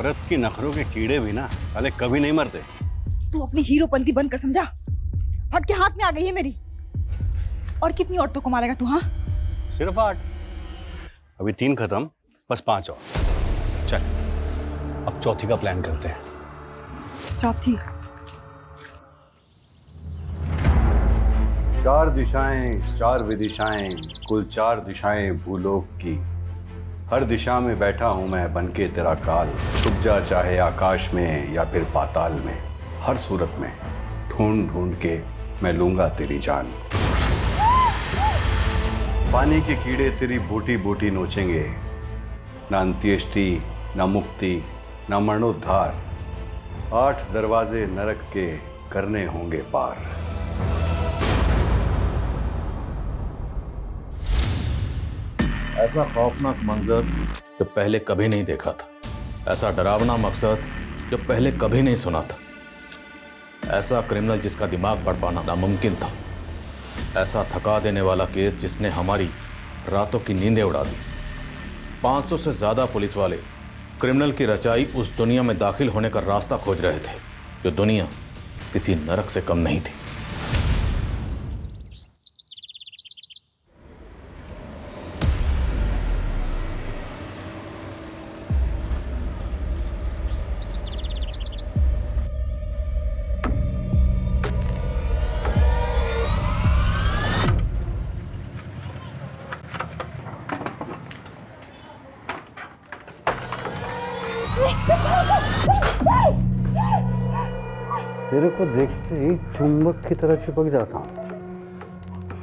औरत की नखरों के कीड़े भी ना साले कभी नहीं मरते। तू अपनी हीरोपंती बंद कर, समझा? हट के हाथ में आ गई है मेरी। और कितनी औरतों को मारेगा तू? हाँ, सिर्फ 8, अभी 3 खत्म, बस 5 और। चल अब चौथी का प्लान करते हैं। चौथी? 4 दिशाएं 4 विदिशाएं, कुल 4 दिशाएं भूलोक की। हर दिशा में बैठा हूं मैं बनके तेरा काल। छुप जा चाहे आकाश में या फिर पाताल में, हर सूरत में ढूंढ ढूंढ के मैं लूंगा तेरी जान। पानी के कीड़े तेरी बोटी बोटी नोचेंगे, ना अंत्येष्टि ना मुक्ति ना मरणोद्धार। 8 दरवाजे नरक के करने होंगे पार। ऐसा खौफनाक मंजर जो पहले कभी नहीं देखा था, ऐसा डरावना मकसद जो पहले कभी नहीं सुना था, ऐसा क्रिमिनल जिसका दिमाग पढ़ पाना नामुमकिन था, ऐसा थका देने वाला केस जिसने हमारी रातों की नींदें उड़ा दी। 500 से ज्यादा पुलिस वाले क्रिमिनल की रचाई उस दुनिया में दाखिल होने का रास्ता खोज रहे थे, जो दुनिया किसी नरक से कम नहीं थी। तेरे को देखते ही चुंबक की तरह चिपक जाता हूँ।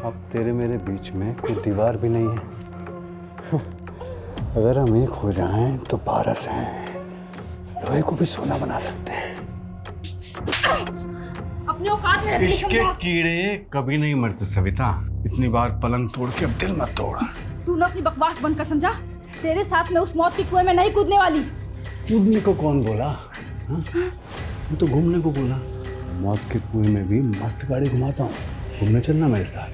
अब तेरे मेरे बीच में कोई दीवार भी नहीं है। अगर हम एक हो जाएं तो पारस हैं, लोहे को भी सोना बना सकते हैं। अपने औकात में रहने की इश्क के समझा? कीड़े कभी नहीं मरते सविता। इतनी बार पलंग तोड़ के अब दिल मत तोड़। तू ना अपनी बकवास बंद कर, समझा? तेरे साथ मैं उस मौत के कुएं में नहीं कूदने वाली। कूदने को कौन बोला? हाँ? मैं तो घूमने को बोला। मौत के कुएं में भी मस्त गाड़ी घुमाता हूँ, घूमने चलना मेरे साथ,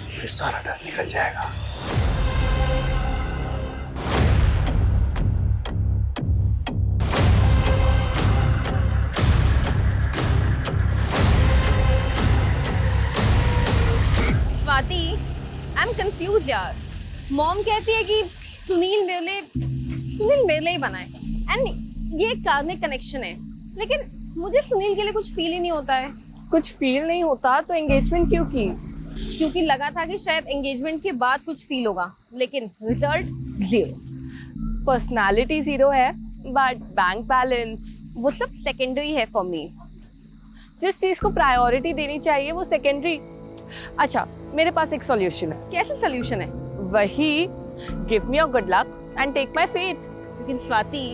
फिर सारा डर निकल जाएगा। स्वाति, आई एम कंफ्यूज यार। मॉम कहती है कि सुनील मेरे लिए ही बना है, एंड ये कार्मिक कनेक्शन है, लेकिन मुझे सुनील के लिए कुछ फील ही नहीं होता है। कुछ फील नहीं होता तो एंगेजमेंट क्यों की? क्योंकि लगा था कि शायद एंगेजमेंट के बाद कुछ फील होगा, लेकिन रिजल्ट 0। पर्सनालिटी 0 है बट बैंक बैलेंस। वो सब सेकेंडरी है फॉर मी। जिस चीज को प्रायोरिटी देनी चाहिए वो सेकेंडरी। अच्छा, मेरे पास एक सॉल्यूशन है। कैसे सोल्यूशन है? वही, give me your good luck and take my fate. लेकिन स्वाति,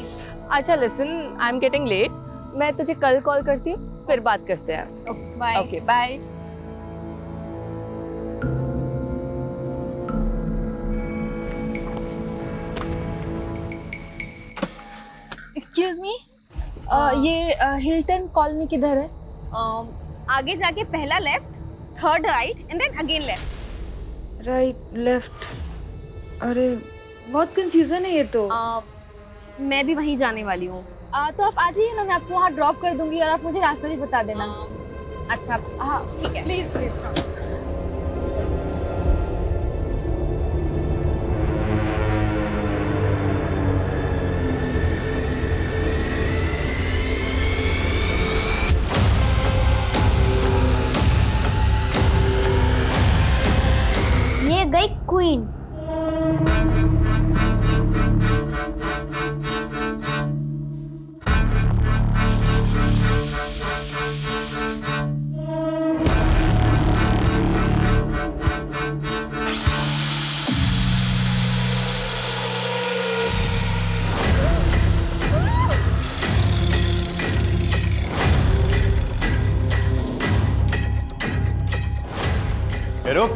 अच्छा listen, I am getting late, मैं तुझे कल कॉल करती हूँ, फिर बात करते हैं। Bye. Okay bye. Excuse me, ये हिल्टन कॉलोनी किधर है? आगे जाके पहला left, third right and then again left. Right left. अरे बहुत कंफ्यूजन है ये तो। मैं भी वहीं जाने वाली हूँ। तो आप आ जाइए ना, मैं आपको वहाँ ड्रॉप कर दूंगी और आप मुझे रास्ता भी बता देना। अच्छा हाँ ठीक है। Please please. ये गई क्वीन। रुक,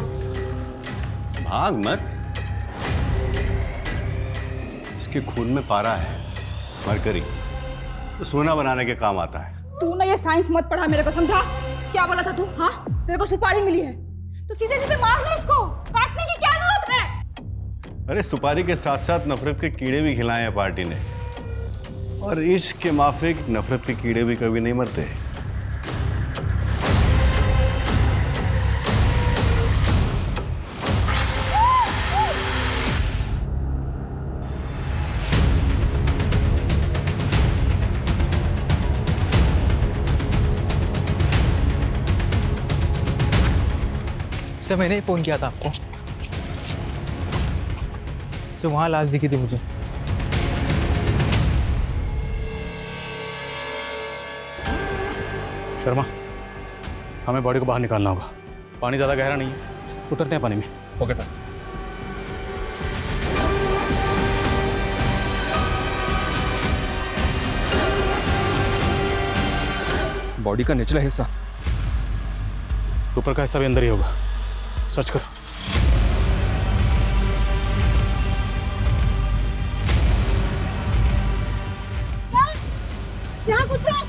भाग मत। इसके खून में पारा है, मरकरी, तो सोना बनाने के काम आता है। तू ना ये साइंस मत पढ़ा मेरे को, समझा? क्या बोला था तू? हाँ, तेरे को सुपारी मिली है तो सीधे सीधे मार ले इसको, काटने की क्या जरूरत है? अरे सुपारी के साथ साथ नफरत के कीड़े भी खिलाए हैं पार्टी ने। और इश्क के माफिक नफरत के कीड़े भी कभी नहीं मरते। सर मैंने ही फ़ोन किया था आपको। तो वहाँ लाश दिखी थी मुझे। शर्मा, हमें बॉडी को बाहर निकालना होगा। पानी ज़्यादा गहरा नहीं है, उतरते हैं पानी में। Okay sir. बॉडी का निचला हिस्सा, ऊपर का हिस्सा भी अंदर ही होगा। सर्च करो। यहाँ कुछ है।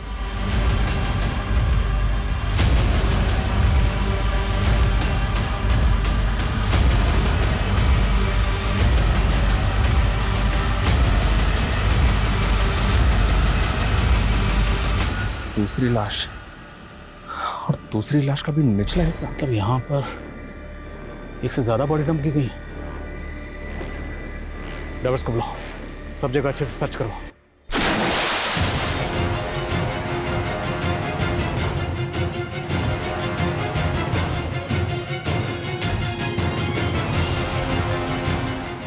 दूसरी लाश, और दूसरी लाश का भी निचला हिस्सा। मतलब यहाँ पर एक से ज्यादा बॉडी डंप की गई। डाइवर्स को बुलाओ, सब जगह अच्छे से सर्च करो।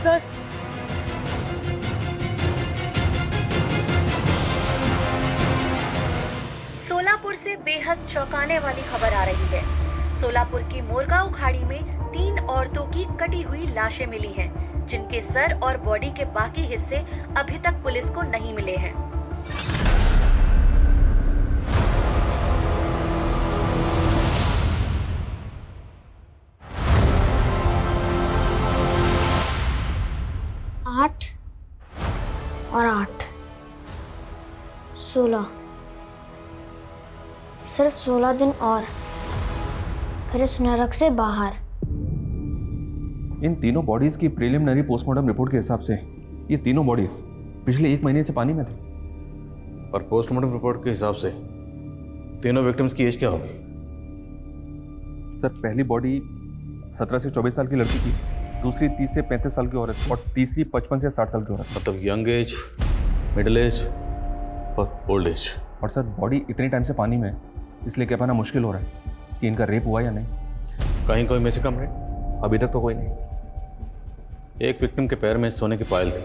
सर सोलापुर से बेहद चौंकाने वाली खबर आ रही है। सोलापुर की मोरगांव खाड़ी में 3 औरतों की कटी हुई लाशें मिली हैं, जिनके सर और बॉडी के बाकी हिस्से अभी तक पुलिस को नहीं मिले हैं। आठ और 8 16 सिर्फ 16 दिन और फिर इस नरक से बाहर। इन तीनों बॉडीज की प्रीलिमिनरी पोस्टमार्टम रिपोर्ट के हिसाब से ये तीनों बॉडीज पिछले 1 महीने से पानी में थे। और पोस्टमार्टम रिपोर्ट के हिसाब से तीनों विक्टिम्स की एज क्या होगी? सर, पहली बॉडी 17 से 24 साल की लड़की थी, दूसरी 30 से 35 साल की औरत और तीसरी 55 से 60 साल की औरत। मतलब यंग एज, मिडिल एज और ओल्ड एज। और सर, बॉडी इतने टाइम से पानी में है, इसलिए कह पाना मुश्किल हो रहा है कि इनका रेप हुआ या नहीं। कहीं कोई मिसिंग कंप्लेंट? अभी तक तो कोई नहीं। एक विक्टिम के पैर में सोने की पायल थी।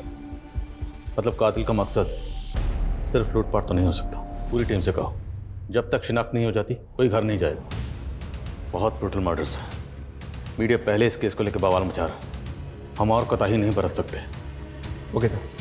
मतलब कातिल का मकसद सिर्फ लूटपाट तो नहीं हो सकता। पूरी टीम से कहो, जब तक शिनाख्त नहीं हो जाती कोई घर नहीं जाएगा। बहुत ब्रूटल मर्डर्स है। मीडिया पहले इस केस को लेकर बवाल मचा रहा है। हम और कोताही नहीं बरत सकते। Okay sir.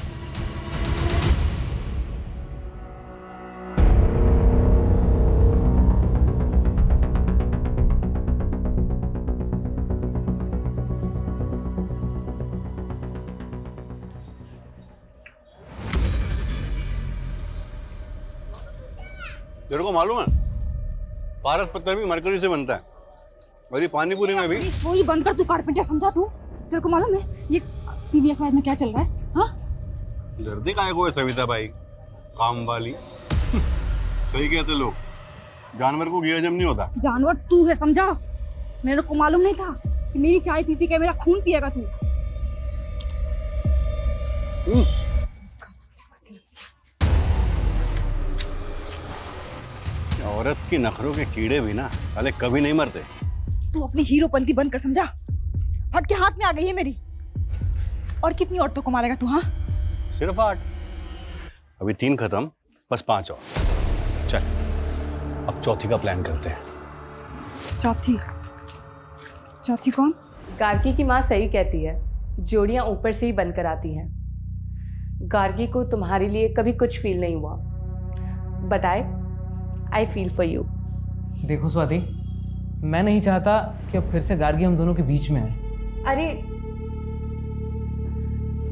तेरे को मालूम है पारस पत्थर भी मरकरी से बनता है, और ये पानी पूरी में भी। स्टोरी बंद कर, तू कारपेंटर समझा तू। तेरे को मालूम है ये टीवी अखबार में क्या चल रहा है? हाँ, दर्दी काय को है सविता भाई, काम वाली। सही कहते लोग, जानवर को घी हजम नहीं होता। जानवर तू है, समझा? मेरे को मालूम नहीं था कि मेरी चाय पी पी के मेरा खून पिएगा तू। औरत की नखरों के कीड़े भी ना साले कभी नहीं मरते। तू अपनी हीरोपंती बंद कर, समझा? हट के हाथ में आ गई है मेरी। और कितनी औरतों को मारेगा तू? हाँ, सिर्फ 8। अभी 3 खत्म, बस 5 और। चल अब चौथी का प्लान करते हैं। चौथी? चौथी कौन? गार्गी की माँ सही कहती है, जोड़ियाँ ऊपर से ही बनकर आती हैं। गार्गी को तुम्हारे लिए कभी कुछ फील नहीं हुआ, but I feel for you. देखो स्वाति, मैं नहीं चाहता कि अब फिर से गार्गी हम दोनों के बीच में आए। अरे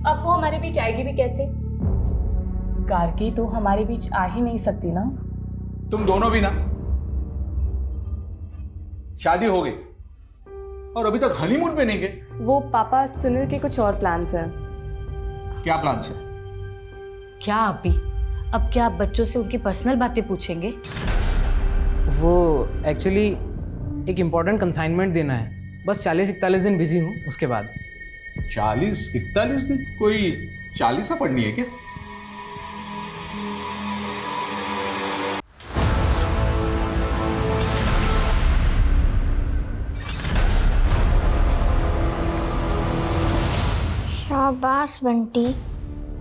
अब वो हमारे बीच आएगी भी कैसे? गार्गी तो हमारे बीच आ ही नहीं सकती ना। तुम दोनों भी ना, शादी हो गई और अभी तक हनीमून पे नहीं गए। वो पापा सुनील के कुछ और प्लान्स हैं। क्या प्लान है? क्या अभी अब क्या आप बच्चों से उनकी पर्सनल बातें पूछेंगे? वो एक्चुअली एक इम्पोर्टेंट कंसाइनमेंट देना है, बस 40-41 दिन बिजी हूँ, उसके बाद। 40-41 दिन? कोई 40 पढ़नी है क्या? शाबाश बंटी,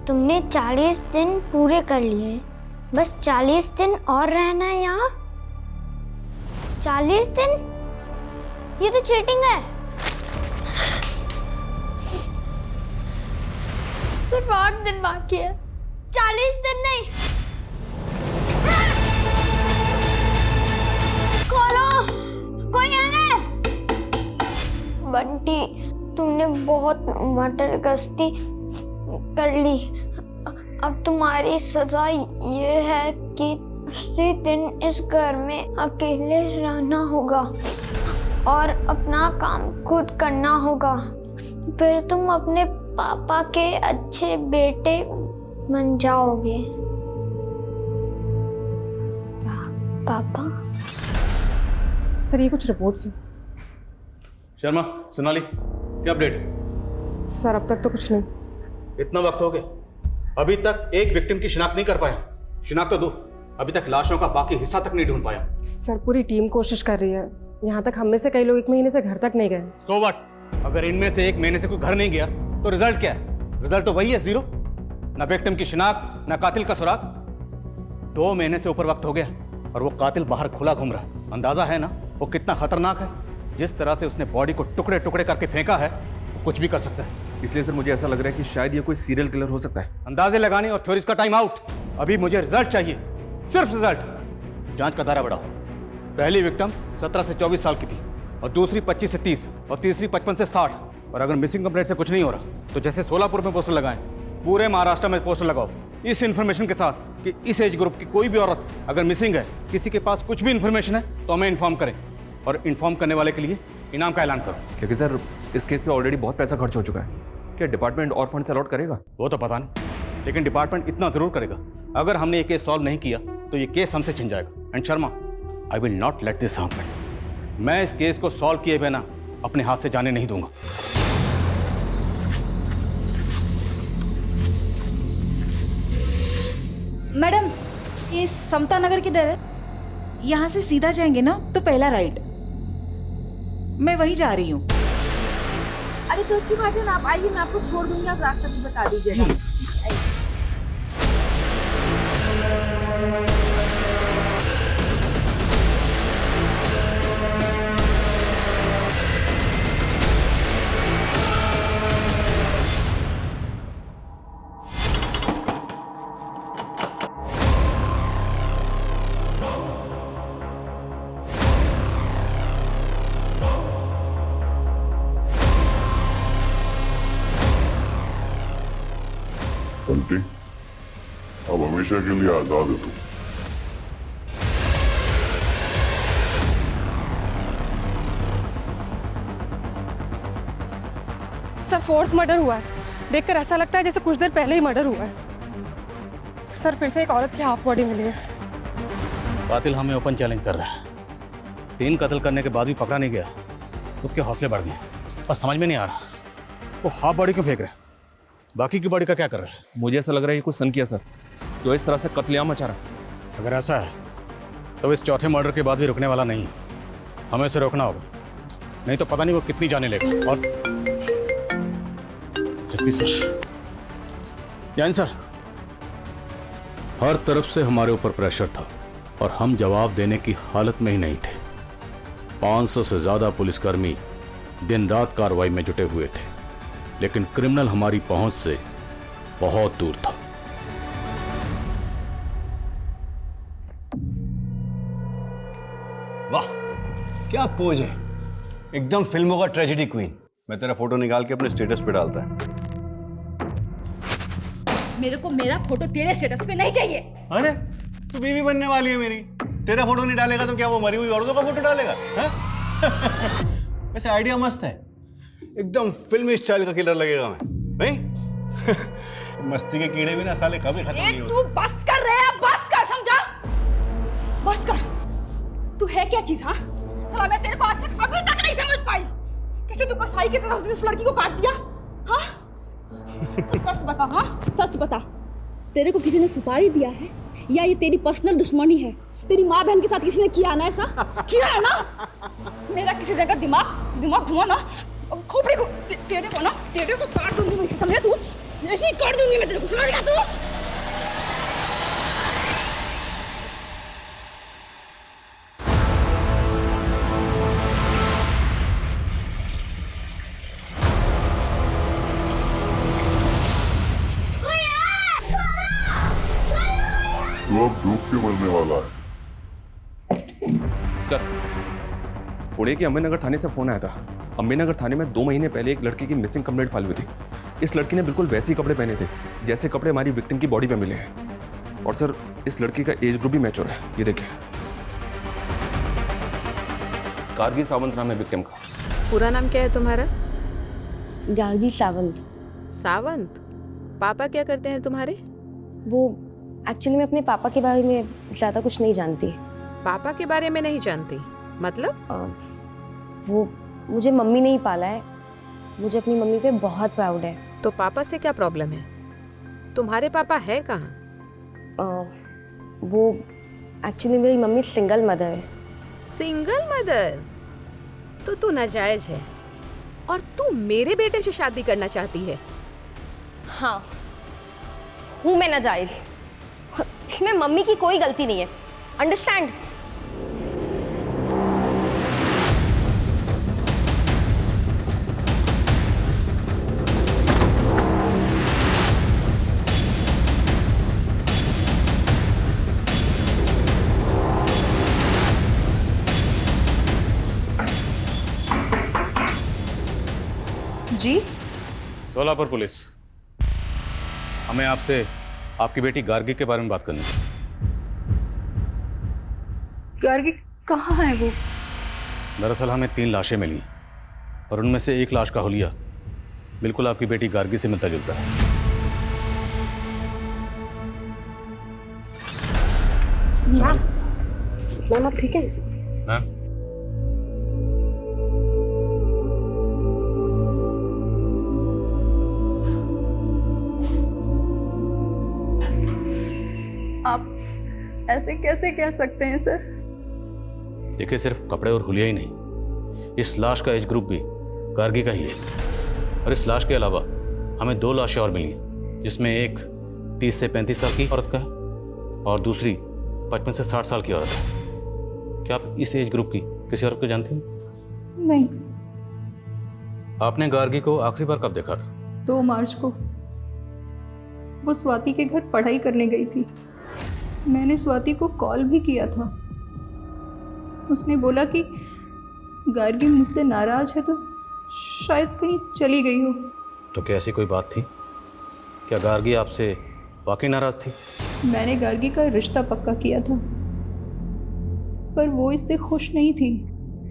तुमने 40 दिन पूरे कर लिए। बस 40 दिन और रहना है यहाँ। 40 दिन? ये तो चीटिंग है। सिर्फ 8 दिन बाकी है, 40 दिन नहीं। खोलो, कोई है? बंटी, तुमने बहुत मटर गश्ती कर ली। अब तुम्हारी सजा ये है कि 80 दिन इस घर में अकेले रहना होगा और अपना काम खुद करना होगा। फिर तुम अपने पापा के अच्छे बेटे बन जाओगे। पापा? सर, ये कुछ रिपोर्ट्स हैं। शर्मा, सोनाली, क्या अपडेट? सर, अब तक तो कुछ नहीं। इतना वक्त हो गया, अभी तक एक विक्टिम की शिनाख्त नहीं कर पाए। शिनाख्त तो दो, अभी तक लाशों का बाकी हिस्सा तक नहीं ढूंढ पाया। सर, पूरी टीम कोशिश कर रही है। यहाँ तक हम में से कई लोग 1 महीने से घर तक नहीं गए। So what? अगर इनमें से 1 महीने से कोई घर नहीं गया तो रिजल्ट क्या है? रिजल्ट तो वही है, 0। ना विक्टिम की शिनाख्त, ना कातिल का सुराग। 2 महीने से ऊपर वक्त हो गया और वो कातिल बाहर खुला घूम रहा है। अंदाजा है ना वो कितना खतरनाक है? जिस तरह से उसने बॉडी को टुकड़े टुकड़े करके फेंका है, वो कुछ भी कर सकता है। इसलिए सर मुझे ऐसा लग रहा है कि शायद ये कोई सीरियल किलर हो सकता है। अंदाजे लगाने और थ्योरीज का टाइम आउट। अभी मुझे रिजल्ट चाहिए, सिर्फ रिजल्ट। जांच का दायरा बढ़ाओ। पहली विक्टिम 17 से 24 साल की थी और दूसरी 25 से 30 और तीसरी 55 से 60। और अगर मिसिंग कंप्लेंट से कुछ नहीं हो रहा तो जैसे सोलापुर में पोस्टर लगाएं, पूरे महाराष्ट्र में पोस्टर लगाओ इस इन्फॉर्मेशन के साथ कि इस एज ग्रुप की कोई भी औरत अगर मिसिंग है, किसी के पास कुछ भी इन्फॉर्मेशन है तो हमें इन्फॉर्म करें और इन्फॉर्म करने वाले के लिए इनाम का ऐलान करो। लेकिन सर इस केस पे ऑलरेडी बहुत पैसा खर्च हो चुका है, क्या डिपार्टमेंट और फंड अलॉट करेगा? वो तो पता नहीं, लेकिन डिपार्टमेंट इतना जरूर करेगा। अगर हमने ये केस सॉल्व नहीं किया तो ये केस हमसे छिन जाएगा। And Sharma, I will not let this happen. मैं इस केस को सॉल्व किए बिना अपने हाथ से जाने नहीं दूंगा। मैडम, ये समता नगर किधर है? यहाँ से सीधा जाएंगे ना तो पहला राइट। मैं वहीं जा रही हूँ। अरे तो अच्छी बात है ना, आप आइए, मैं आपको छोड़ दूंगी, आप रास्ता भी बता दीजिएगा। बंटी, अब हमेशा के लिए आजाद है तू। सर, 4th मर्डर हुआ है। देखकर ऐसा लगता है जैसे कुछ देर पहले ही मर्डर हुआ है। सर, फिर से एक औरत की हाफ बॉडी मिली है। कातिल हमें ओपन चैलेंज कर रहा है। 3 कत्ल करने के बाद भी पकड़ा नहीं गया, उसके हौसले बढ़ गए। और समझ में नहीं आ रहा वो हाफ बॉडी क्यों फेंक रहा है, बाकी की बॉडी का क्या कर रहा है? मुझे ऐसा लग रहा है ये कुछ सन किया सर, जो इस तरह से कत्लेआम मचा रहा है। अगर ऐसा है तो इस चौथे मर्डर के बाद भी रुकने वाला नहीं। हमें इसे रोकना होगा, नहीं तो पता नहीं वो कितनी जाने लेगा। और एसपी सर, यानी सर, हर तरफ से हमारे ऊपर प्रेशर था और हम जवाब देने की हालत में ही नहीं थे। 500 से ज्यादा पुलिसकर्मी दिन रात कार्रवाई में जुटे हुए थे, लेकिन क्रिमिनल हमारी पहुंच से बहुत दूर था। वाह, क्या पोज है, एकदम फिल्मों का ट्रेजेडी क्वीन। मैं तेरा फोटो निकाल के अपने स्टेटस पे डालता है। मेरे को मेरा फोटो तेरे स्टेटस पे नहीं चाहिए। अरे तू बीवी बनने वाली है मेरी, तेरा फोटो नहीं डालेगा तो क्या वो मरी हुई औरतों का फोटो डालेगा? वैसे आइडिया मस्त है, एकदम फिल्मी स्टाइल का किलर लगेगा मैं, नहीं? मस्ती के कीड़े भी ना साले कभी खत्म नहीं होते। तू बस कर रहे हैं, बस कर, समझा? बस कर। तू है क्या चीज? हाँ साला, मैं तेरे को आज तक अभी तक नहीं समझ पाई। कैसे तू कसाई की तरह उस लड़की को काट दिया? हाँ सच बता, हाँ सच बता, तेरे को किसी ने सुपारी दिया है या ये तेरी पर्सनल दुश्मनी है? तेरी माँ बहन के साथ किसी ने किया ना ऐसा? किया है ना? मेरा किसी जगह दिमाग घुमा ना, खोपड़ी को तेरे को काट दूंगी मैं, समझा तू? ऐसे ही काट दूंगी मैं तेरे को, समझ गया तू? तो अब डूब के मरने वाला है। सर, पुणे के अम्बेनगर थाने से फोन आया था। अम्बेनगर थाने में 2 महीने पहले एक लड़की की मिसिंग कंप्लेंट फाइल हुई थी। इस लड़की ने बिल्कुल वैसे ही कपड़े पहने थे जैसे कपड़े हमारी विक्टिम की बॉडी पे मिले हैं। और सर, इस लड़की का एज ग्रुप भी मैच हो रहा है। ये देखिए, गार्गी सावंत नाम है विक्टिम का। पूरा नाम क्या है तुम्हारा? गार्गी सावंत। सावंत? पापा क्या करते हैं तुम्हारे? वो एक्चुअली मैं अपने पापा के बारे में ज़्यादा कुछ नहीं जानती। पापा के बारे में नहीं जानती मतलब? वो मुझे मम्मी ने ही पाला है, मुझे अपनी मम्मी पे बहुत प्राउड है। तो पापा से क्या प्रॉब्लम है? तुम्हारे पापा है कहाँ? वो एक्चुअली मेरी मम्मी सिंगल मदर है। Single mother? तो तू नाजायज है और तू मेरे बेटे से शादी करना चाहती है? हाँ हूँ मैं नाजायज, इसमें मम्मी की कोई गलती नहीं है, अंडरस्टैंड? जी? सोलापुर पुलिस, हमें आपसे आपकी बेटी गार्गी के बारे में बात करनी है। गार्गी कहाँ है वो? दरअसल हमें 3 लाशें मिली और उनमें से एक लाश का हुलिया बिल्कुल आपकी बेटी गार्गी से मिलता जुलता है। मैम आप ठीक है? मैम, आप ऐसे कैसे कह सकते हैं सर? देखिए, सिर्फ कपड़े और हुलिया ही नहीं, इस लाश का एज ग्रुप भी गार्गी का ही है। और इस लाश के अलावा हमें 2 लाशें और मिली हैं, जिसमें एक 30 से 35 साल की औरत का है और दूसरी 55 से 60 साल की औरत है। क्या आप इस एज ग्रुप की किसी औरत को जानती हैं? नहीं। आपने गार्गी को आखिरी बार कब देखा था? 2 मार्च को। वो स्वाति के घर पढ़ाई करने गई थी। मैंने स्वाति को कॉल भी किया था। उसने बोला कि गार्गी मुझसे नाराज है तो शायद कहीं चली गई हो। तो क्या ऐसी कोई बात थी? क्या गार्गी आपसे वाकई नाराज थी? मैंने गार्गी का रिश्ता पक्का किया था पर वो इससे खुश नहीं थी।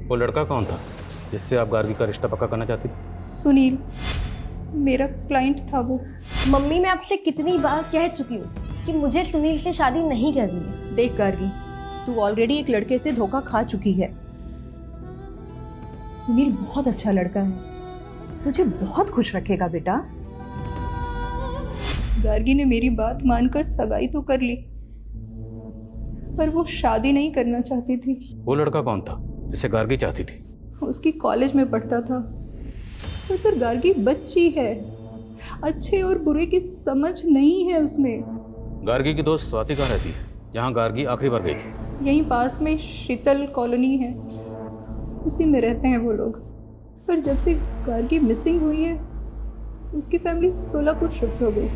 वो लड़का कौन था जिससे आप गार्गी का रिश्ता पक्का करना चाहती थी? सुनील, मेरा क्लाइंट था वो। मम्मी, मैं आपसे कितनी बार कह चुकी हूँ कि मुझे सुनील से शादी नहीं करनी है। देख गार्गी, तू ऑलरेडी एक लड़के से धोखा खा चुकी है। सुनील बहुत अच्छा लड़का है, तुझे बहुत खुश रखेगा बेटा। गार्गी ने मेरी बात मानकर सगाई तो कर ली पर वो शादी नहीं करना चाहती थी। वो लड़का कौन था जिसे गार्गी चाहती थी? उसकी कॉलेज में पढ़ता था। पर सर, गार्गी बच्ची है, अच्छे और बुरे की समझ नहीं है उसमें। गार्गी की दोस्त स्वाति कहाँ रहती है, जहाँ गार्गी आखिरी बार गई थी? यहीं पास में शीतल कॉलोनी है, उसी में रहते हैं वो लोग। पर जब से गार्गी मिसिंग हुई है उसकी फैमिली सोलापुर शिफ्ट हो गई।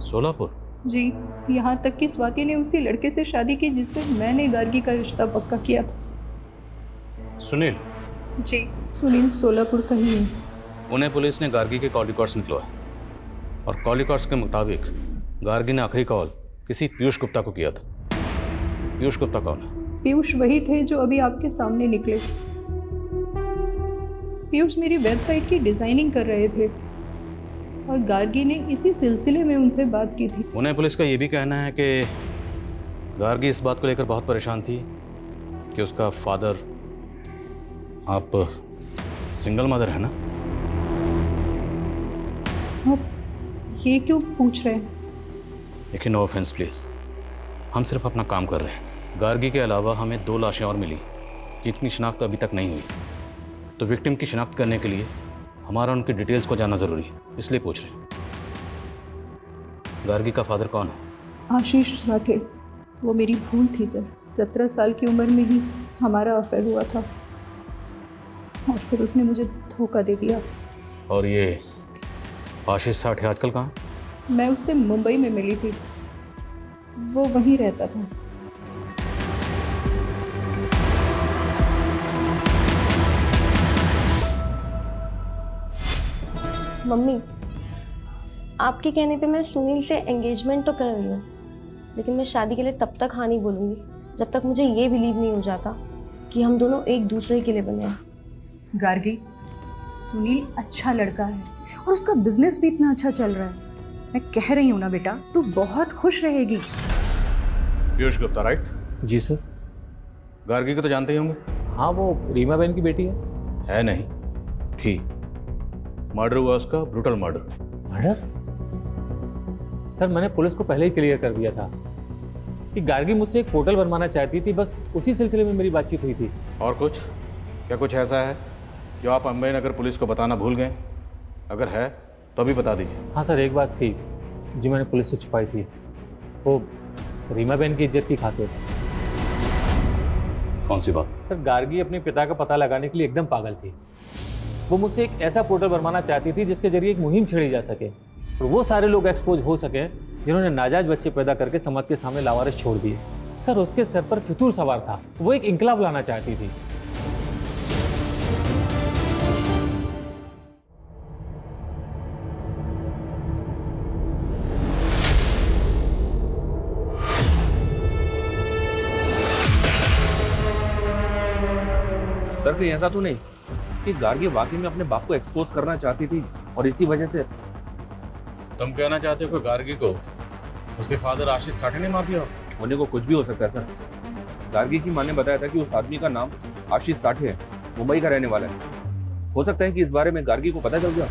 सोलापुर? जी, यहाँ तक कि स्वाति ने उसी लड़के से शादी की जिससे मैंने गार्गी का रिश्ता पक्का किया था। सुनील? जी, सुनील सोलापुर का ही है। पुणे पुलिस ने गार्गी के कॉल रिकॉर्ड्स निकलवाए और कॉल रिकॉर्ड्स के मुताबिक गार्गी ने आखिरी कॉल किसी पीयूष गुप्ता को किया था। पीयूष गुप्ता कौन है? पीयूष वही थे जो अभी आपके सामने निकले। पीयूष मेरी वेबसाइट की डिज़ाइनिंग कर रहे थे और गार्गी ने इसी सिलसिले में उनसे बात की थी। उन्हें पुलिस का ये भी कहना है कि गार्गी इस बात को लेकर बहुत परेशान थी कि उसका फादर, आप सिंगल मदर है ना? आप ये क्यों पूछ रहे हैं? देखिए, नो ऑफेंस प्लीज, हम सिर्फ अपना काम कर रहे हैं। गार्गी के अलावा हमें 2 लाशें और मिली जिनकी शिनाख्त अभी तक नहीं हुई, तो विक्टिम की शिनाख्त करने के लिए हमारा उनकी डिटेल्स को जानना ज़रूरी है, इसलिए पूछ रहे हैं। गार्गी का फादर कौन है? आशीष साठे। वो मेरी भूल थी सर। 17 साल की उम्र में ही हमारा अफेयर हुआ था और फिर उसने मुझे धोखा दे दिया। और ये आशीष साठे आजकल कहाँ? मैं उससे मुंबई में मिली थी, वो वहीं रहता था। मम्मी, आपके कहने पे मैं सुनील से एंगेजमेंट तो कर रही हूँ, लेकिन मैं शादी के लिए तब तक हाँ नहीं बोलूँगी जब तक मुझे ये बिलीव नहीं हो जाता कि हम दोनों एक दूसरे के लिए बने हैं। गार्गी, सुनील अच्छा लड़का है और उसका बिजनेस भी इतना अच्छा चल रहा है। मैं कह रही हूँ ना बेटा, तू बहुत खुश रहेगी। पीयूष गुप्ता, राइट? जी सर। गार्गी को तो जानते ही होंगे। हाँ, वो रीमा बहन की बेटी है नहीं, थी। मर्डर हुआ उसका, ब्रूटल मर्डर। मर्डर? सर, मैंने पुलिस को पहले ही क्लियर कर दिया था कि गार्गी मुझसे एक पोर्टल बनवाना चाहती थी, बस उसी सिलसिले में मेरी बातचीत हुई थी। और कुछ? क्या कुछ ऐसा है जो आप अम्बेनगर पुलिस को बताना भूल गए? अगर है तो अभी बता दीजिए। हाँ सर, एक बात थी जो मैंने पुलिस से छुपाई थी, वो रीमा बहन की इज्जत की खातिर। कौन सी बात? सर, गार्गी अपने पिता का पता लगाने के लिए एकदम पागल थी। वो मुझसे एक ऐसा पोर्टल बनवाना चाहती थी जिसके जरिए एक मुहिम छेड़ी जा सके और वो सारे लोग एक्सपोज हो सके जिन्होंने नाजायज बच्चे पैदा करके समाज के सामने लावारिस छोड़ दिए। सर, उसके सर पर फितूर सवार था, वो एक इंकलाब लाना चाहती थी। सर, कहीं ऐसा तो नहीं कि गार्गी वाकई में अपने बाप को एक्सपोज करना चाहती थी और इसी वजह से? तुम कहना चाहते हो कि गार्गी को उसके फादर आशीष साठे ने मार दिया? होने को कुछ भी हो सकता है सर। गार्गी की मां ने बताया था कि उस आदमी का नाम आशीष साठे है, मुंबई का रहने वाला है। हो सकता है कि इस बारे में गार्गी को पता चल गया।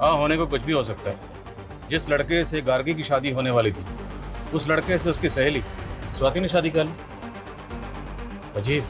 हाँ, होने को कुछ भी हो सकता है। जिस लड़के से गार्गी की शादी होने वाली थी, उस लड़के से उसकी सहेली स्वाति ने शादी कर ली। अजीब।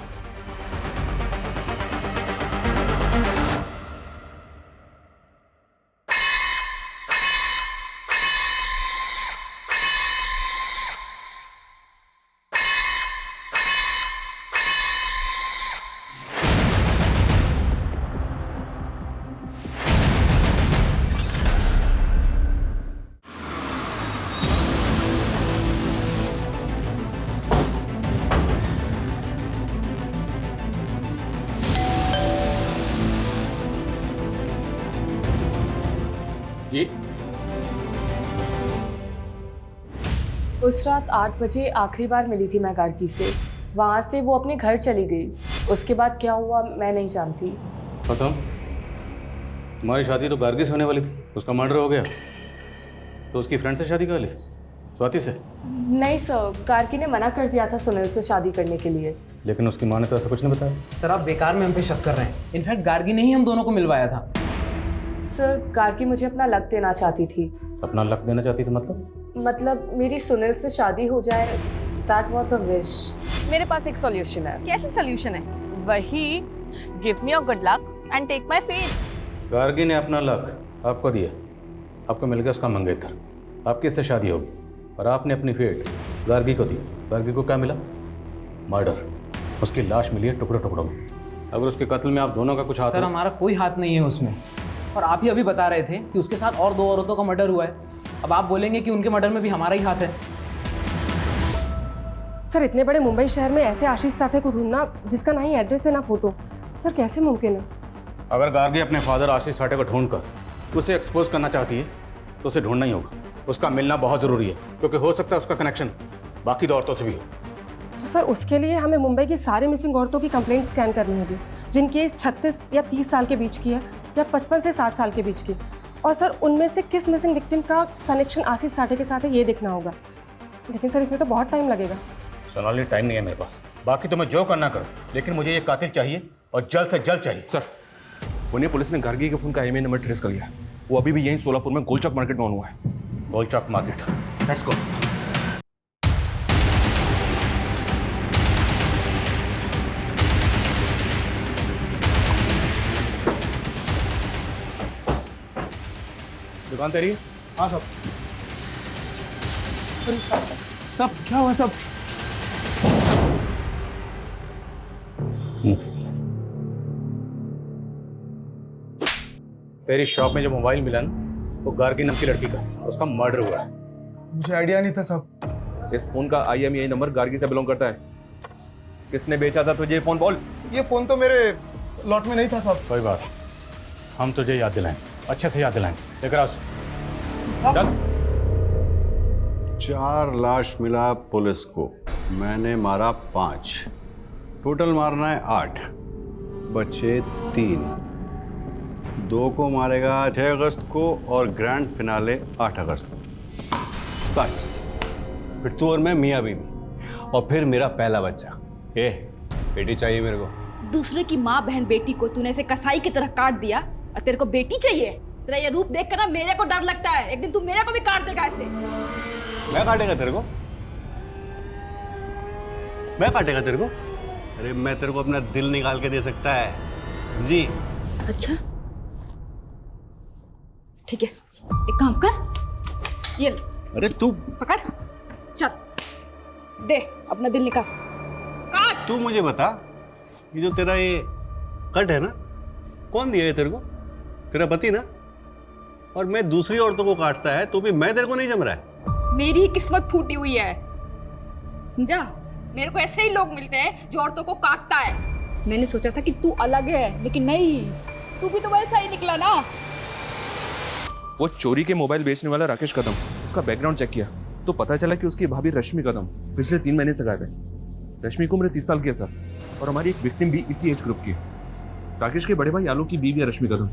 जी? उस रात 8 बजे आखिरी बार मिली थी मैं गार्गी से। वहाँ से वो अपने घर चली गई। उसके बाद क्या हुआ मैं नहीं जानती। बताओ, तुम्हारी शादी तो गार्गी से होने वाली थी, उसका मर्डर हो गया तो उसकी फ्रेंड से शादी कर ली, स्वाति से? नहीं सर, गार्गी ने मना कर दिया था सुनील से शादी करने के लिए। लेकिन उसकी माँ ने तो ऐसा कुछ नहीं बताया। सर, आप बेकार में हम पे शक कर रहे हैं। इनफैक्ट गार्गी ने ही हम दोनों को मिलवाया था। सर, गार्गी मुझे अपना लक देना चाहती थी। अपना लक देना चाहती थी मतलब मेरी सुनील से शादी हो जाए। That was a wish. मेरे पास एक सॉल्यूशन है। कैसे सॉल्यूशन है? वही, give me your good luck and take my faith. Gargi ने अपना लक आपको दिया, आपको मिल गया उसका मंगेतर, आपकी इससे शादी होगी, और आपने अपनी फेट गार्गी को दी। गार्गी को क्या मिला? मर्डर। उसकी लाश मिली है टुकड़ों टुकड़ों में। अगर उसके कत्ल में आप दोनों का कुछ हाथ सर, हमारा कोई हाथ नहीं है उसमें। और आप ही अभी बता रहे थे कि उसके साथ और 2 औरतों का मर्डर हुआ है। अब आप बोलेंगे कि उनके मर्डर में भी हमारा ही हाथ है। सर, इतने बड़े मुंबई शहर में ऐसे आशीष साठे को ढूंढना जिसका ना ही एड्रेस है ना फोटो, सर कैसे मुमकिन है? अगर गार्गी अपने फादर आशीष साठे को ढूंढकर उसे एक्सपोज करना चाहती है तो उसे ढूंढना ही होगा। उसका मिलना बहुत ज़रूरी है, क्योंकि हो सकता है उसका कनेक्शन बाकी 2 औरतों से भी हो। तो सर, उसके लिए हमें मुंबई की सारी मिसिंग औरतों की कंप्लेंट स्कैन करनी होगी। जिनकी एज 36 या 30 साल के बीच की है या 55 से 60 साल के बीच की। और सर उनमें से किस मिसिंग विक्टिम का कनेक्शन आशीष साठे के साथ है ये देखना होगा। लेकिन सर इसमें तो बहुत टाइम लगेगा। सोनाली टाइम नहीं है मेरे पास, बाकी तुम्हें जो करना करो, लेकिन मुझे ये कातिल चाहिए और जल्द से जल्द चाहिए। सर पुणे पुलिस ने गार्गी के फोन का IMEI नंबर ट्रेस कर लिया। वो अभी भी यहीं सोलापुर में गोलचौक मार्केट में ऑन हुआ है। गोलचौक मार्केट, लेट्स गो। दुकान तेरी? हाँ सब। सब क्या हुआ सब? तेरी शॉप में जो मोबाइल मिला ना, वो गार्गी नाम की लड़की का, उसका मर्डर हुआ है। मुझे आइडिया नहीं था सब। इस फोन का IMEI नंबर गार्गी से बिलोंग करता है। किसने बेचा था तुझे ये फोन बोल? ये फोन तो मेरे लॉट में नहीं था सब। कोई बात, हम तुझे याद दिलाएं, अच्छे से याद दिलाएं। लेकर आओ चल। 4 लाश मिला पुलिस को, मैंने मारा 5, टोटल मारना है 8, बचे 3। 2 को मारेगा 6 अगस्त को और ग्रैंड फिनाले 8 अगस्त को। बस फिर तू और मैं मियाँ बीवी, और फिर मेरा पहला बच्चा। बेटी चाहिए मेरे को। दूसरे की माँ बहन बेटी को तूने ऐसे कसाई की तरह काट दिया और तेरे को बेटी चाहिए? तेरा ये रूप देख कर ना मेरे को डर लगता है, एक दिन तू मेरे को भी काट देगा ऐसे। मैं काटेगा तेरे को? मैं काटेगा तेरे को? अरे मैं तेरे को अपना दिल निकाल के दे सकता है जी। अच्छा ठीक है, एक काम कर, ये ले। अरे तू पकड़, चल दे अपना दिल निकाल, काट। तू मुझे बता, ये जो तेरा ये कट है ना, कौन दिया है तेरे को? तेरा पति ना? और मैं दूसरी औरतों को काटता है तो भी मैं तेरे को नहीं जम रहा है। मेरी ही किस्मत फूटी हुई है, समझा? मेरे को ऐसे ही लोग मिलते हैं जो औरतों को काटता है। मैंने सोचा था कि तू अलग है, लेकिन नहीं, तू भी तो वैसा ही निकला ना। वो चोरी के मोबाइल बेचने वाला राकेश कदम, उसका बैकग्राउंड चेक किया तो पता चला कि उसकी भाभी रश्मि कदम पिछले 3 महीने से गायब है। रश्मि की उम्र 30 साल की है सर, और हमारी एक विक्टिम भी इसी एज ग्रुप की है। राकेश के बड़े भाई आलोक की बीवी है रश्मि कदम,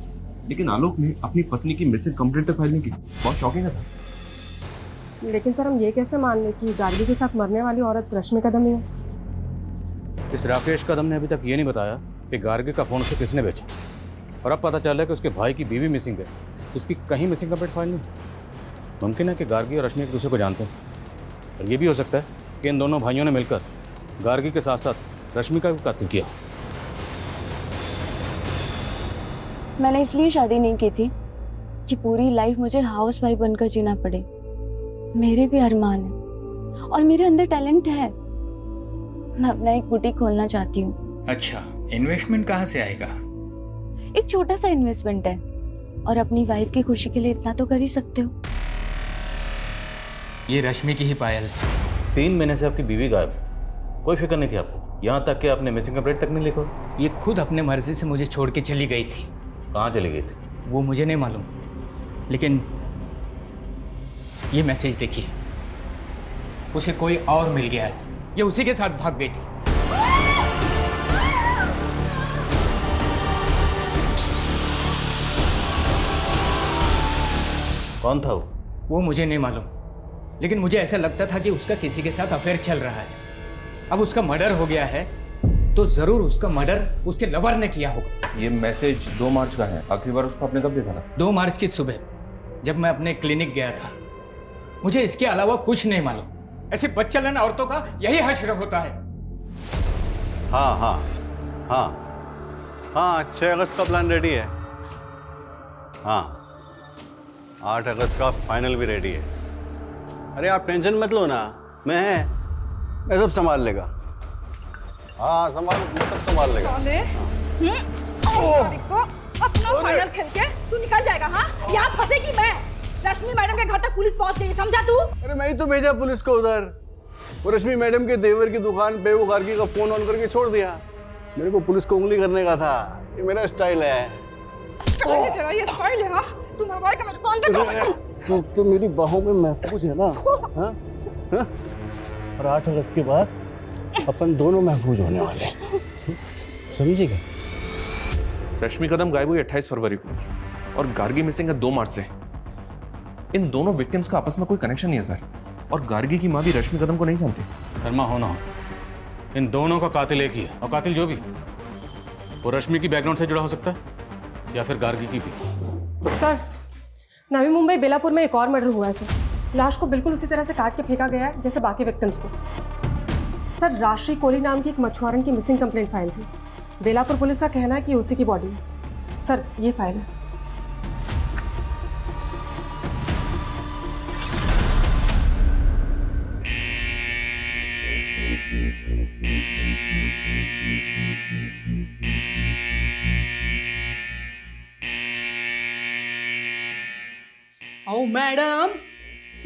लेकिन आलोक ने अपनी पत्नी की मिसिंग कंप्लेंट तक फाइल नहीं की। बहुत शॉकिंग है सर। लेकिन सर हम ये कैसे मान लें कि गार्गी के साथ मरने वाली औरत रश्मि कदम ही है? इस राकेश कदम ने अभी तक ये नहीं बताया कि गार्गी का फोन उसे किसने बेचा, और अब पता चल रहा है कि उसके भाई की बीवी मिसिंग है, इसकी कहीं मिसिंग कंप्लेंट फाइल नहीं। मुमकिन है कि गार्गी और रश्मि एक दूसरे को जानते हैं, और ये भी हो सकता है कि इन दोनों भाइयों ने मिलकर गार्गी के साथ साथ रश्मि का भी कत्ल किया। मैंने इसलिए शादी नहीं की थी कि पूरी लाइफ मुझे हाउस वाइफ बनकर जीना पड़े। मेरे भी अरमान है और मेरे अंदर टैलेंट है। मैं अपना एक बुटीक खोलना चाहती हूँ। अच्छा, इन्वेस्टमेंट कहाँ से आएगा? एक छोटा सा इन्वेस्टमेंट है, और अपनी वाइफ की खुशी के लिए इतना तो कर ही सकते हो। ये रश्मि की ही पायल। 3 महीने से आपकी बीवी गायब, कोई फिक्र नहीं थी आपको, यहाँ तक कि आपने मिसिंग कंप्लेंट तक नहीं लिखा। ये खुद अपने मर्जी से मुझे छोड़ के चली गई थी। कहाँ चली गई थी? वो मुझे नहीं मालूम, लेकिन ये मैसेज देखिए, उसे कोई और मिल गया है, ये उसी के साथ भाग गई थी। कौन था वो मुझे नहीं मालूम, लेकिन मुझे ऐसा लगता था कि उसका किसी के साथ अफेयर चल रहा है। अब उसका मर्डर हो गया है तो जरूर उसका मर्डर उसके लवर ने किया होगा। ये मैसेज 2 मार्च का है। आखिरी बार उसको आपने कब देखा था? 2 मार्च की सुबह, जब मैं अपने क्लिनिक गया था। मुझे इसके अलावा कुछ नहीं मालूम। ऐसे बच्चलन औरतों का यही हश्र होता है। हाँ हाँ हाँ हाँ, 6 अगस्त का प्लान रेडी है। हाँ, 8 अगस्त का फाइनल भी रेडी है। अरे आप टेंशन मत लो ना, मैं सब संभाल लेगा। हाँ सब संभाल लेगा। अपना फाइनल खेल के तू निकल जाएगा। हाँ, यहाँ फंसेगी मैं। रश्मि मैडम के घर तक पुलिस पहुंच गई, समझा तू? अरे मैं ही तो भेजा पुलिस को उधर। वो रश्मि मैडम के देवर की दुकान पे वो गार्गी का फोन ऑन करके छोड़ दिया। मेरे को पुलिस को उंगली करने का था, ये मेरा स्टाइल है। तेरा ये स्टाइल है? हाँ, तू मरवाए का मेरे को अंदर। तो मेरी बाहों में महफूज है ना? हाँ? हाँ? और 8 अगस्त के बाद अपन दोनों महफूज होने वाले हैं, समझिएगा? रश्मि कदम गायब हुई 28 फरवरी को और गार्गी मिसिंग है 2 मार्च से। इन दोनों विक्टिम्स का आपस में कोई कनेक्शन नहीं है सर, और गार्गी की माँ भी रश्मि कदम को नहीं जानती। शर्मा हो ना हो, इन दोनों का कातिल एक ही है, और कातिल जो भी वो रश्मि की बैकग्राउंड से जुड़ा हो सकता है या फिर गार्गी की भी। सर, नवी मुंबई बेलापुर में एक और मर्डर हुआ है सर। लाश को बिल्कुल उसी तरह से काट के फेंका गया है जैसे बाकी विक्टिम्स को। सर, राशि कोहली नाम की एक मछुआरन की मिसिंग कंप्लेंट फाइल थी। बेलापुर पुलिस का कहना है कि उसी की बॉडी है। सर, ये फाइल है। ओ मैडम,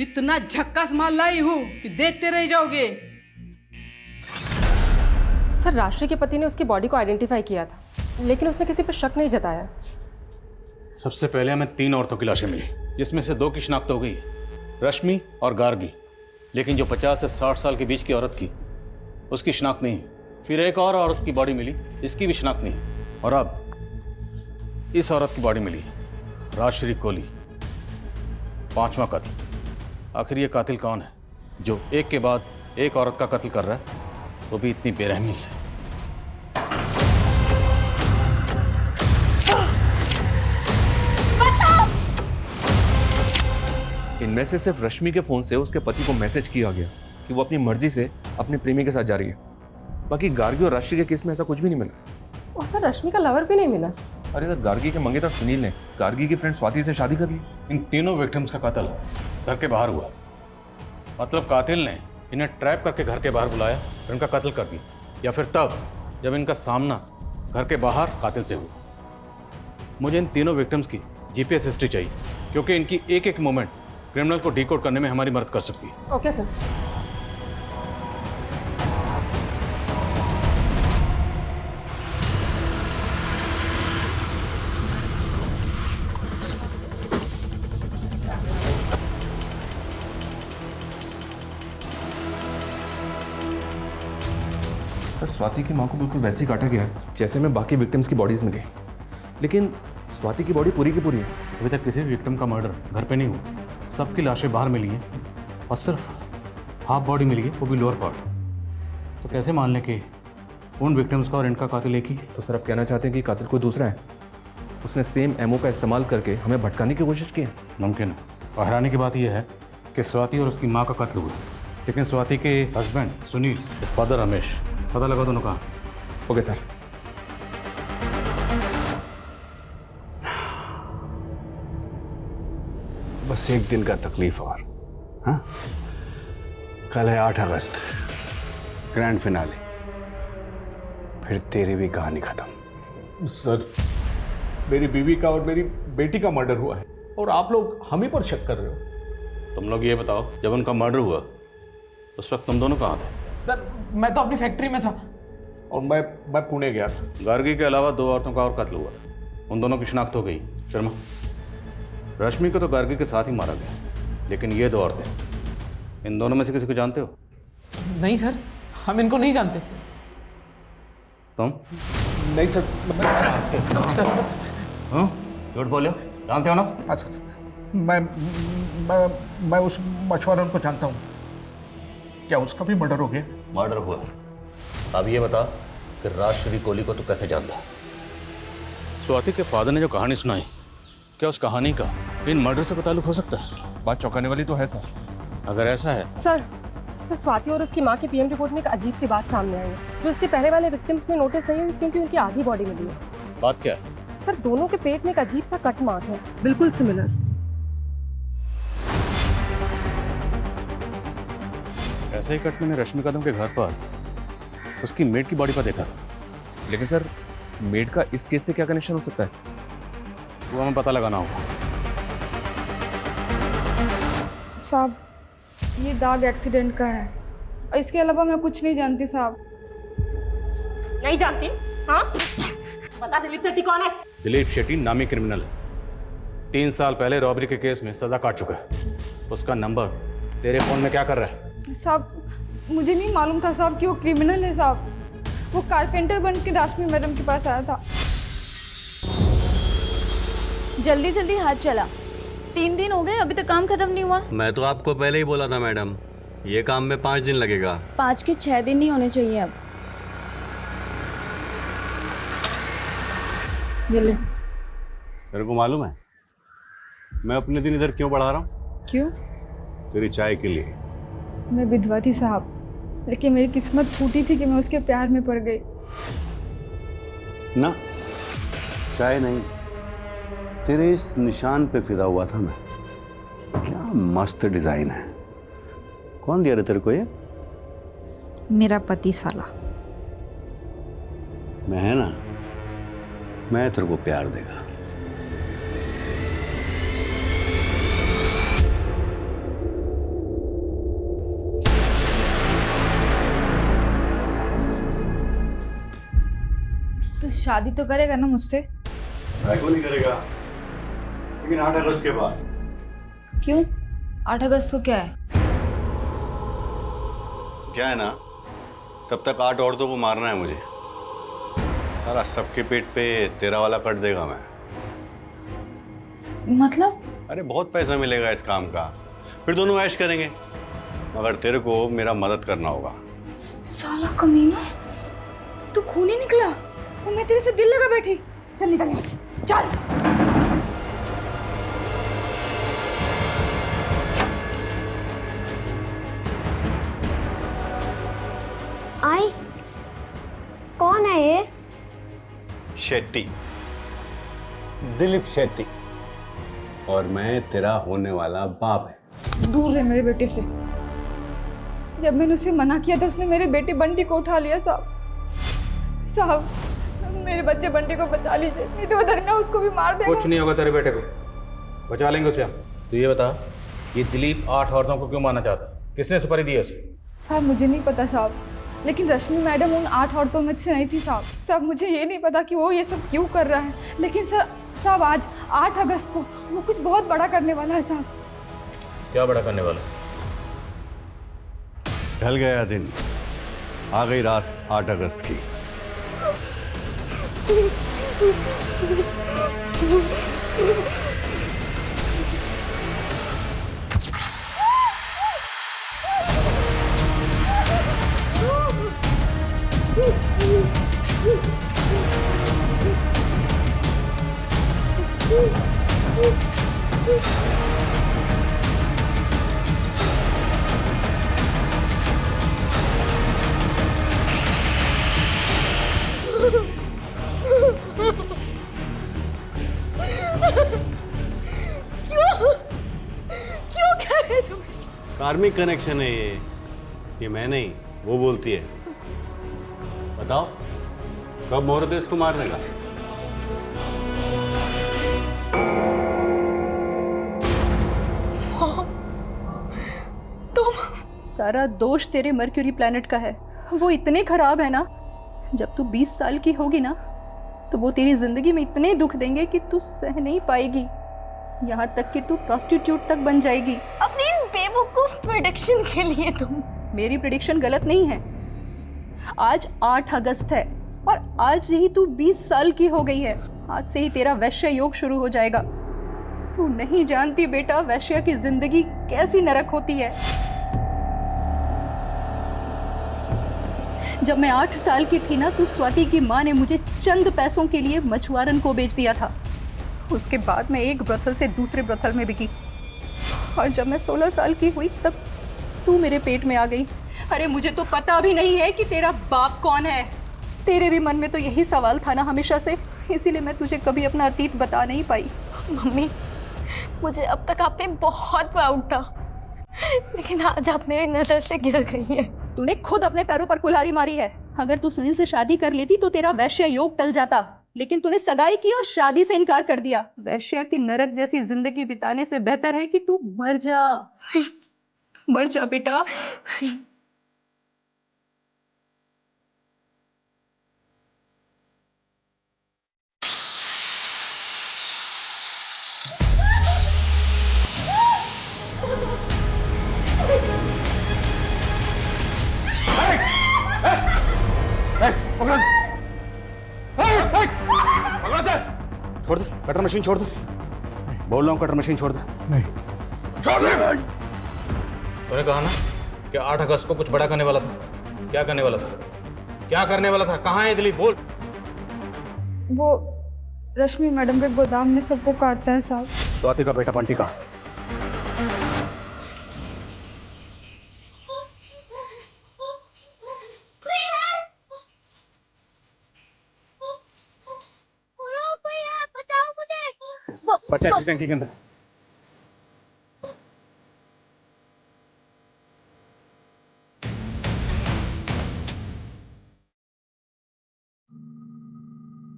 इतना झक्कास माल लाई हूँ कि देखते रह जाओगे। सर, राशि के पति ने उसकी बॉडी को आइडेंटिफाई किया था, लेकिन उसने किसी पर शक नहीं जताया। सबसे पहले हमें 3 औरतों की लाशें मिली, जिसमें से 2 की शिनाख्त हो गई, रश्मि और गार्गी। लेकिन जो 50 से 60 साल के बीच की औरत की, उसकी शिनाख्त नहीं है। फिर एक और औरत की बॉडी मिली, इसकी भी शिनाख्त नहीं है। और अब इस औरत की बॉडी मिली, राजश्री कोहली, 5वां कत्ल। आखिर ये कातिल कौन है जो एक के बाद एक औरत का कत्ल कर रहा है, वो भी इतनी बेरहमी से? इनमें से सिर्फ रश्मि के फोन से उसके पति को मैसेज किया गया कि वो अपनी मर्जी से अपने प्रेमी के साथ जा रही है। बाकी गार्गी और राशि के केस में ऐसा कुछ भी नहीं मिला। और सर, रश्मि का लवर भी नहीं मिला। अरे सर, गार्गी के मंगेतर सुनील ने गार्गी की फ्रेंड स्वाति से शादी कर ली। इन तीनों विक्टिम्स का कत्ल घर के बाहर हुआ। मतलब कातिल ने इन्हें ट्रैप करके घर के बाहर बुलाया और इनका कत्ल कर दिया, या फिर तब जब इनका सामना घर के बाहर कातिल से हुआ। मुझे इन तीनों विक्टिम्स की जीपीएस हिस्ट्री चाहिए, क्योंकि इनकी एक एक मोमेंट क्रिमिनल को डिकोड करने में हमारी मदद कर सकती है। Okay sir. स्वाति की मां को बिल्कुल वैसे ही काटा गया है जैसे में बाकी विक्टिम्स की बॉडीज मिली, लेकिन स्वाति की बॉडी पूरी की पूरी है। अभी तक किसी भी विक्टिम का मर्डर घर पे नहीं हुआ। सबकी लाशें बाहर मिली हैं और सिर्फ हाफ बॉडी मिली है, वो भी लोअर पार्ट। तो कैसे मान लें कि उन विक्टिम्स का और इनका कातिल एक ही? तो सर, आप कहना चाहते हैं कि कातिल कोई दूसरा है? उसने सेम एमओ का इस्तेमाल करके हमें भटकाने की कोशिश की है? मुमकिन है। और हैरानी की बात यह है कि स्वाति और उसकी माँ का कत्ल हुआ, लेकिन स्वाति के हस्बैंड सुनील, फादर रमेश, पता लगा दोनों कहाँ। Okay sir. बस एक दिन का तकलीफ और। हाँ, कल है 8 अगस्त, ग्रैंड फिनाले, फिर तेरी भी कहानी खत्म। सर, मेरी बीवी का और मेरी बेटी का मर्डर हुआ है और आप लोग हम ही पर शक कर रहे हो। तुम लोग ये बताओ, जब उनका मर्डर हुआ उस वक्त तुम दोनों कहाँ थे? सर, मैं तो अपनी फैक्ट्री में था। और मैं पुणे गया था। गार्गी के अलावा 2 औरतों का और कत्ल हुआ था, उन दोनों की शिनाख्त हो गई। शर्मा, रश्मि को तो गार्गी के साथ ही मारा गया, लेकिन ये 2 औरतें, इन दोनों में से किसी को जानते हो? नहीं सर, हम इनको नहीं जानते। तुम? नहीं सर। हाँ, झूठ बोले हो, जानते हो ना? हाँ सर, मैं उस मछुआरन को जानता हूँ। क्या उसका भी मर्डर हो गया? मर्डर हुआ। अब ये बता कि राजश्री कोहली को तू कैसे जानता? स्वाति के फादर ने जो कहानी सुनाई, क्या उस कहानी का इन मर्डर से ताल्लुक हो सकता है? बात चौंकाने वाली तो है सर। अगर ऐसा है सर, स्वाति और उसकी माँ की पीएम रिपोर्ट में एक अजीब सी बात सामने आई है, जो इसके पहले वाले विक्टिम्स में नोटिस नहीं हुई, क्योंकि उनकी आधी बॉडी मिली है। बात क्या है? सर, दोनों के पेट में एक अजीब सा कट मार्क है, बिल्कुल सिमिलर। ऐसा ही कट मैंने रश्मि कदम के घर पर उसकी मेड की बॉडी पर देखा था। लेकिन सर, मेड का इस केस से क्या कनेक्शन हो सकता है? वो हमें पता लगाना होगा। साहब, ये दाग एक्सीडेंट का है और इसके अलावा मैं कुछ नहीं जानती साहब। नहीं जानती? हाँ, बता दिलीप शेट्टी कौन है? दिलीप शेट्टी नामी क्रिमिनल है, 3 साल पहले रॉबरी के केस में सजा काट चुका है। उसका नंबर तेरे फोन में क्या कर रहा है? साहब, मुझे नहीं मालूम था साहब कि वो क्रिमिनल है साहब। वो कारपेंटर बन के रश्मि मैडम के पास आया था। जल्दी जल्दी हाथ चला। 3 दिन हो गए अभी तक काम खत्म नहीं हुआ। मैं तो आपको पहले ही बोला था मैडम, ये काम में 5 दिन लगेगा। 5 के 6 दिन नहीं होने चाहिए अब। ये ले। तेरे को मालूम है मैं अपने दिन इधर क्यों बढ़ा रहा हूँ? क्यों? तेरी चाय के लिए। मैं विधवा थी साहब, लेकिन मेरी किस्मत फूटी थी कि मैं उसके प्यार में पड़ गई। ना, चाय नहीं, तेरे इस निशान पे फिदा हुआ था मैं। क्या मस्त डिजाइन है। कौन दिया रे तेरे को ये? मेरा पति साला। मैं है ना, मैं तेरे को प्यार देगा। तो शादी तो करेगा ना मुझसे? क्यों नहीं करेगा, लेकिन 8 अगस्त के बाद। क्यों? 8 अगस्त को क्या है? क्या है ना, तब तक 8 औरतों को मारना है मुझे। सारा सबके पेट पे तेरा वाला कट देगा मैं। मतलब? अरे बहुत पैसा मिलेगा इस काम का, फिर दोनों ऐश करेंगे, मगर तेरे को मेरा मदद करना होगा। साला कमीना, तू खूनी निकला और मैं तेरे से दिल लगा बैठी। चल निकल यहाँ से, चल। आई, कौन है ये? शेट्टी, दिलीप शेट्टी, और मैं तेरा होने वाला बाप है। दूर रहे मेरे बेटे से। जब मैंने उसे मना किया था उसने मेरे बेटे बंटी को उठा लिया। साहब मेरे बच्चे बंटी को बचा लीजिए, नहीं तो उधर ना उसको भी मार देगा। कुछ नहीं होगा तेरे बेटे को, बचा लेंगे उसे हम। तो ये बता, ये दिलीप 8 औरतों को क्यों मारना चाहता? किसने सुपारी दी है उसे? साहब मुझे नहीं पता साहब, लेकिन रश्मि मैडम उन 8 औरतों में से नहीं थी साहब। साहब मुझे ये नहीं पता कि वो ये सब क्यों कर रहा है, लेकिन साहब आज 8 अगस्त को वो कुछ बहुत बड़ा करने वाला है साहब। क्या बड़ा करने वाला? ढल गया दिन, आ गई रात 8 अगस्त की। क्यों कह रहे तुम? कार्मिक कनेक्शन है ये मैं नहीं, वो बोलती है। बताओ कब मुहूर्त है इसको मारने का? तुम सारा दोष तेरे मर्क्यूरी प्लैनेट का है। वो इतने खराब है ना, जब तू 20 साल की होगी ना तो वो तेरी जिंदगी में इतने दुख देंगे कि तू सह नहीं पाएगी, यहाँ तक कि तू प्रोस्टिट्यूट तक बन जाएगी। अपनी इन बेवकूफ प्रेडिक्शन के लिए तुम। मेरी प्रेडिक्शन गलत नहीं है। आज 8 अगस्त है और आज ही तू 20 साल की हो गई है। आज से ही तेरा वैश्य योग शुरू हो जाएगा। तू नहीं जानती बेटा, वैश्य की जिंदगी कैसी नरक होती है। जब मैं 8 साल की थी ना, तो स्वाति की माँ ने मुझे चंद पैसों के लिए मछुआरन को बेच दिया था। उसके बाद मैं एक ब्रथल से दूसरे ब्रथल में बिकी, और जब मैं 16 साल की हुई तब तू मेरे पेट में आ गई। अरे मुझे तो पता भी नहीं है कि तेरा बाप कौन है। तेरे भी मन में तो यही सवाल था ना हमेशा से, इसीलिए मैं तुझे कभी अपना अतीत बता नहीं पाई। मम्मी, मुझे अब तक आप पे बहुत प्राउड था, लेकिन आज आप मेरी नजर से गिर गई है। तूने खुद अपने पैरों पर कुल्हाड़ी मारी है। अगर तू सुनील से शादी कर लेती तो तेरा वैश्य योग टल जाता, लेकिन तूने सगाई की और शादी से इनकार कर दिया। वैश्य की नरक जैसी जिंदगी बिताने से बेहतर है कि तू मर जा। मर जा बेटा। छोड़ दो, कटर मशीन छोड़ दो। बोल रहा हूँ कटर मशीन छोड़ दे। नहीं छोड़ दे भाई। तूने कहा ना कि 8 अगस्त को कुछ बड़ा करने वाला था। क्या करने वाला था? क्या करने वाला था? कहाँ है दिलीप? बोल। वो रश्मि मैडम के गोदाम में सबको काटता है साहब। स्वाति का बेटा बंटी कहाँ? पचास की टंकी के अंदर।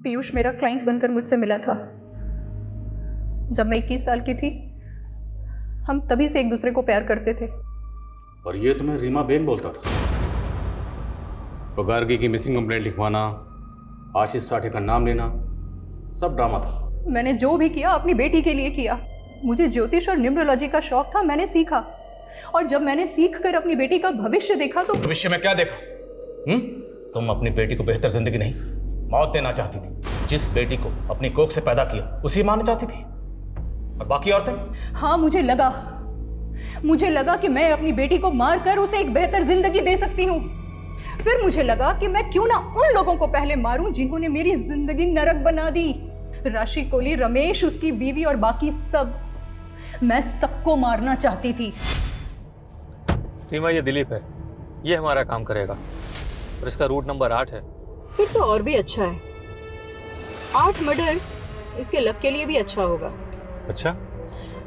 पीयूष मेरा क्लाइंट बनकर मुझसे मिला था जब मैं 21 साल की थी। हम तभी से एक दूसरे को प्यार करते थे। और ये तुम्हें रीमा बेन बोलता था? तो गार्गी की मिसिंग कंप्लेंट लिखवाना, आशीष साठे का नाम लेना, सब ड्रामा था। मैंने जो भी किया अपनी बेटी के लिए किया। मुझे ज्योतिष और न्यूमरोलॉजी का शौक था, मैंने सीखा। और जब मैंने सीख कर अपनी बेटी का भविष्य देखा तो भविष्य में क्या देखा? तुम अपनी बेटी को बेहतर जिंदगी नहीं, मौत देना चाहती थी। जिस बेटी को अपनी कोख से पैदा किया उसी मानना चाहती थी। और बाकी औरतें? हाँ, मुझे लगा कि मैं अपनी बेटी को मारकर उसे एक बेहतर जिंदगी दे सकती हूँ। फिर मुझे लगा कि मैं क्यों ना उन लोगों को पहले मारूं जिन्होंने मेरी जिंदगी नरक बना दी। राशि, कोली, रमेश, उसकी बीवी और बाकी सब। मैं सबको मारना चाहती थी। रीमा, ये दिलीप है, ये हमारा काम करेगा और इसका रूट नंबर 8 है। फिर तो और भी अच्छा है। 8 मर्डर्स इसके लक के लिए भी अच्छा होगा। अच्छा,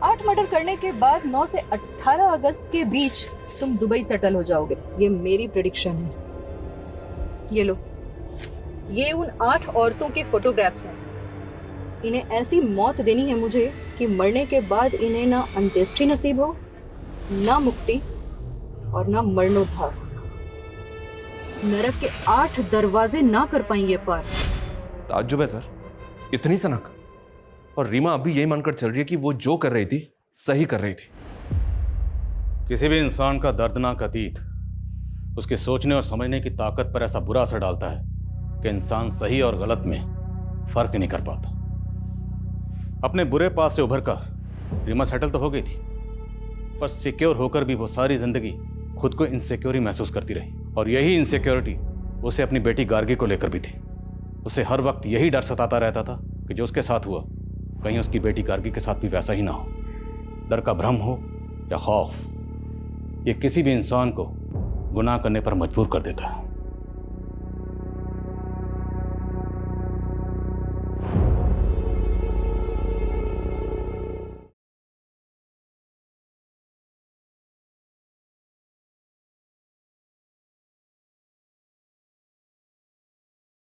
8 मर्डर करने के बाद 9 से 18 अगस्त के बीच तुम दुबई सेटल हो जाओगे। ये मेरी प्रेडिक्शन है। ये लो, ये उन 8 औरतों के फोटोग्राफ्स हैं। इन्हें ऐसी मौत देनी है मुझे कि मरने के बाद इन्हें ना अंत्येष्टि नसीब हो, ना मुक्ति और ना मरणोद्धार। नरक के 8 दरवाजे ना कर पाएंगे पार। ताज्जुब है सर, इतनी सनक। और रीमा अभी यही मानकर चल रही है कि वो जो कर रही थी सही कर रही थी। किसी भी इंसान का दर्दनाक अतीत उसके सोचने और समझने की ताकत पर ऐसा बुरा असर डालता है कि इंसान सही और गलत में फर्क नहीं कर पाता। अपने बुरे पास से उभर कर रीमा सेटल तो हो गई थी, पर सिक्योर होकर भी वो सारी जिंदगी खुद को इनसिक्योर ही महसूस करती रही। और यही इनसिक्योरिटी उसे अपनी बेटी गार्गी को लेकर भी थी। उसे हर वक्त यही डर सताता रहता था कि जो उसके साथ हुआ कहीं उसकी बेटी गार्गी के साथ भी वैसा ही ना हो। डर का भ्रम हो या खौफ, ये किसी भी इंसान को गुनाह करने पर मजबूर कर देता है।